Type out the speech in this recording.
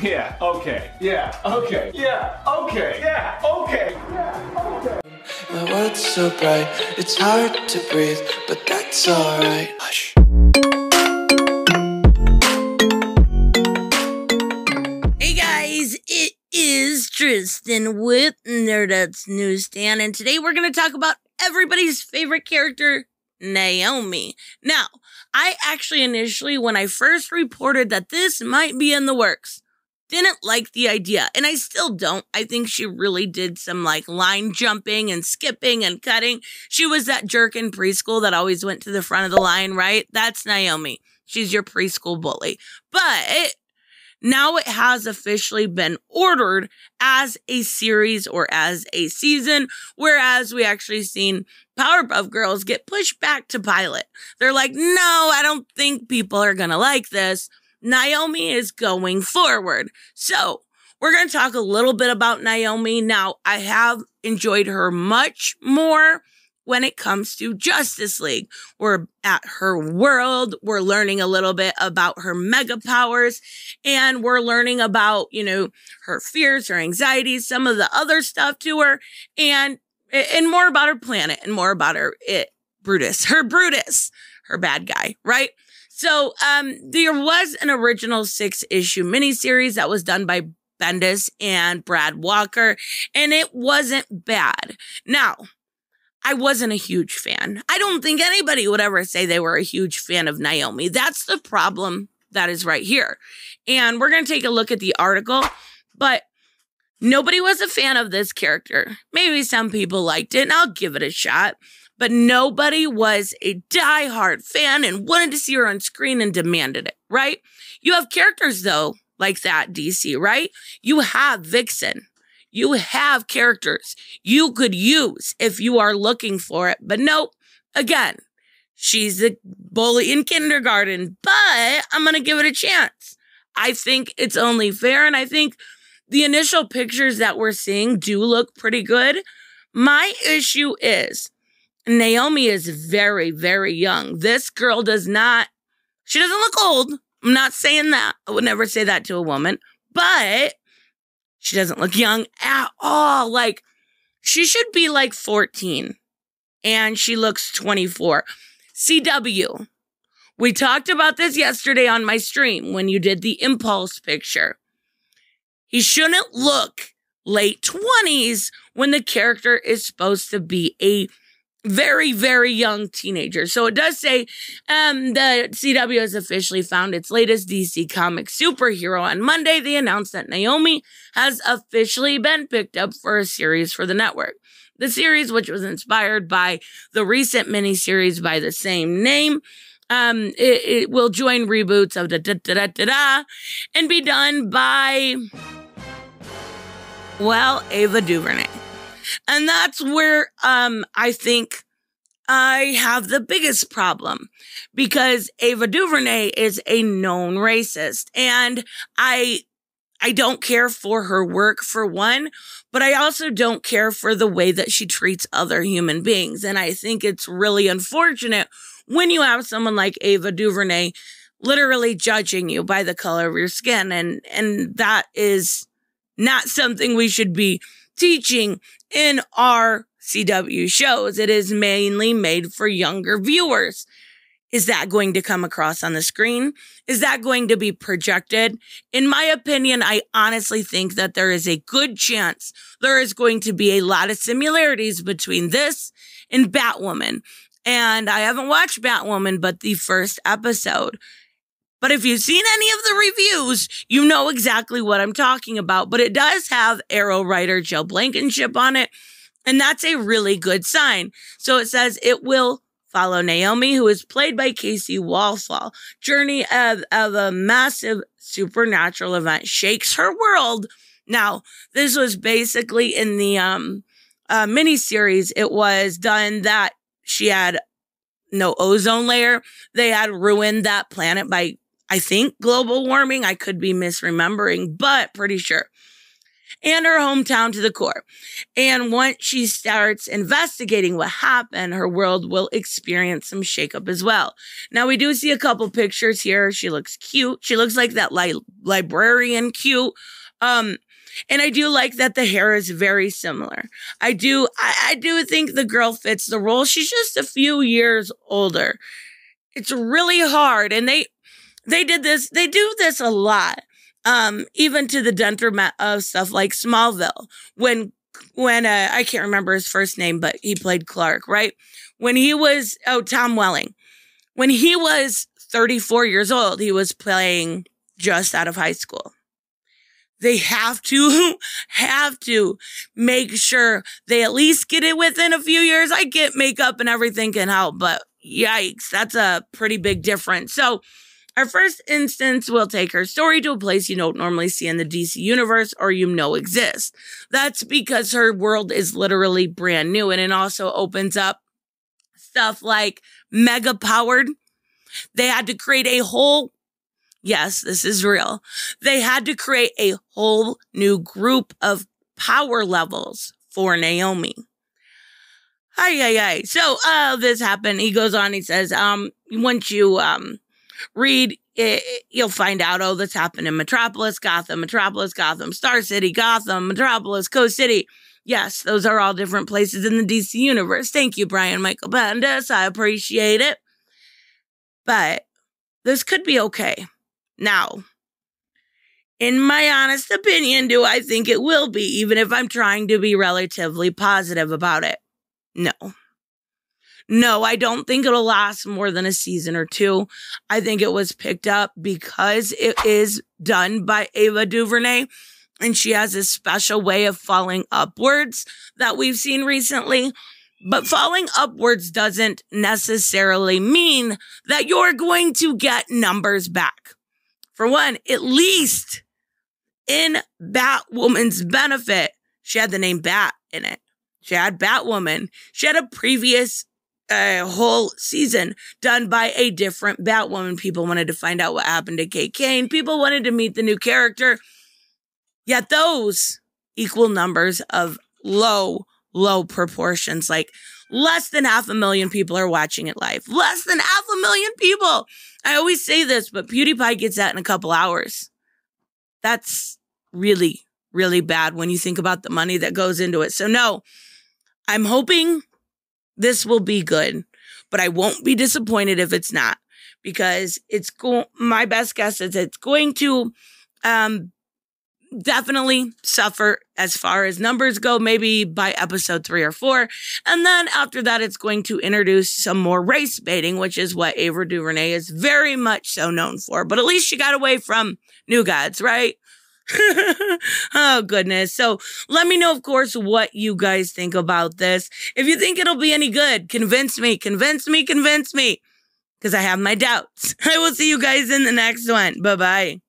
Yeah, okay. Yeah, okay. Yeah, okay. Yeah, okay. Yeah, okay. My world's so bright, it's hard to breathe, but that's alright. Hush. Hey guys, it is Tristan with Nerdette's Newsstand, and today we're going to talk about everybody's favorite character, Naomi. Now, I actually initially, when I first reported that this might be in the works, didn't like the idea, and I still don't. I think she really did some line jumping and skipping and cutting. She was that jerk in preschool that always went to the front of the line, right? That's Naomi. She's your preschool bully. But now it has officially been ordered as a series or as a season, whereas we actually seen Powerpuff Girls get pushed back to pilot. They're like, no, I don't think people are going to like this. Naomi is going forward. So we're going to talk a little bit about Naomi. Now, I have enjoyed her much more when it comes to Justice League. We're at her world. We're learning a little bit about her mega powers, and we're learning about, her fears, her anxieties, some of the other stuff to her, and more about her planet and more about her Brutus, her bad guy, right? So, there was an original 6-issue miniseries that was done by Bendis and Brad Walker, and it wasn't bad. Now, I wasn't a huge fan. I don't think anybody would ever say they were a huge fan of Naomi. That's the problem that is right here. And we're going to take a look at the article, but nobody was a fan of this character. Maybe some people liked it, and I'll give it a shot. But nobody was a diehard fan and wanted to see her on screen and demanded it, right? You have characters, though, like that, DC, right? You have Vixen. You have characters you could use if you are looking for it. But nope, again, she's a bully in kindergarten, but I'm going to give it a chance. I think it's only fair, and I think the initial pictures that we're seeing do look pretty good. My issue is Naomi is very, very young. This girl she doesn't look old. I'm not saying that. I would never say that to a woman, but she doesn't look young at all. She should be 14, and she looks 24. CW. We talked about this yesterday on my stream when you did the Impulse picture. He shouldn't look late 20s when the character is supposed to be a very, very young teenager. So it does say the CW has officially found its latest DC Comics superhero. On Monday, they announced that Naomi has officially been picked up for a series for the network. The series, which was inspired by the recent miniseries by the same name, it will join reboots of and be done by, Ava DuVernay. And that's where I think I have the biggest problem, because Ava DuVernay is a known racist, and I don't care for her work, for one, but I also don't care for the way that she treats other human beings. And I think it's really unfortunate when you have someone like Ava DuVernay literally judging you by the color of your skin, and that is not something we should be teaching in our CW shows. It is mainly made for younger viewers. Is that going to come across on the screen? Is that going to be projected? In my opinion, I honestly think that there is a good chance there is going to be a lot of similarities between this and Batwoman. And I haven't watched Batwoman, but the first episode. But if you've seen any of the reviews, you know exactly what I'm talking about. But it does have Arrow writer Joe Blankenship on it, and that's a really good sign. So it says it will follow Naomi, who is played by Casey Walfall. Journey of a massive supernatural event shakes her world. Now, this was basically in the miniseries. It was done that she had no ozone layer. They had ruined that planet by, I think, global warming. I could be misremembering, but pretty sure. and her hometown to the core. And once she starts investigating what happened, her world will experience some shakeup as well. Now, we do see a couple pictures here. She looks cute. She looks like that librarian cute. And I do like that the hair is very similar. I do think the girl fits the role. She's just a few years older. It's really hard. And they do this a lot. Even to the detriment of stuff like Smallville. When I can't remember his first name, but he played Clark, right? When he was, Tom Welling. When he was 34 years old, he was playing just out of high school. They have to make sure they at least get it within a few years. I get makeup and everything can help, but yikes, that's a pretty big difference. So our first instance will take her story to a place you don't normally see in the DC universe or exists. That's because her world is literally brand new, and it also opens up stuff like mega powered. They had to create a whole, yes, this is real. They had to create a whole new group of power levels for Naomi. So, this happened. He goes on, he says, once you, read it, you'll find out, this happened in Metropolis, Gotham, Star City, Gotham, Metropolis, Coast City. Yes, those are all different places in the DC universe. Thank you, Brian Michael Bendis. I appreciate it. But this could be okay. Now, in my honest opinion, do I think it will be, even if I'm trying to be relatively positive about it? No, I don't think it'll last more than a season or two. I think it was picked up because it is done by Ava DuVernay, and she has a special way of falling upwards that we've seen recently. But falling upwards doesn't necessarily mean that you're going to get numbers back. For one, at least in Batwoman's benefit, she had the name Bat in it. She had Batwoman. She had a previous whole season done by a different Batwoman. People wanted to find out what happened to Kate Kane. People wanted to meet the new character. Yet those equal numbers of low proportions. Like less than 500,000 people are watching it live. Less than 500,000 people. I always say this, but PewDiePie gets that in a couple hours. That's really, really bad when you think about the money that goes into it. So no, I'm hoping this will be good, but I won't be disappointed if it's not, because my best guess is it's going to definitely suffer as far as numbers go, maybe by episode 3 or 4. And then after that, it's going to introduce some more race baiting, which is what Ava DuVernay is very much so known for. But at least she got away from New Gods, right? Oh, goodness. So let me know, of course, what you guys think about this. If you think it'll be any good, convince me, because I have my doubts. I will see you guys in the next one. Bye-bye.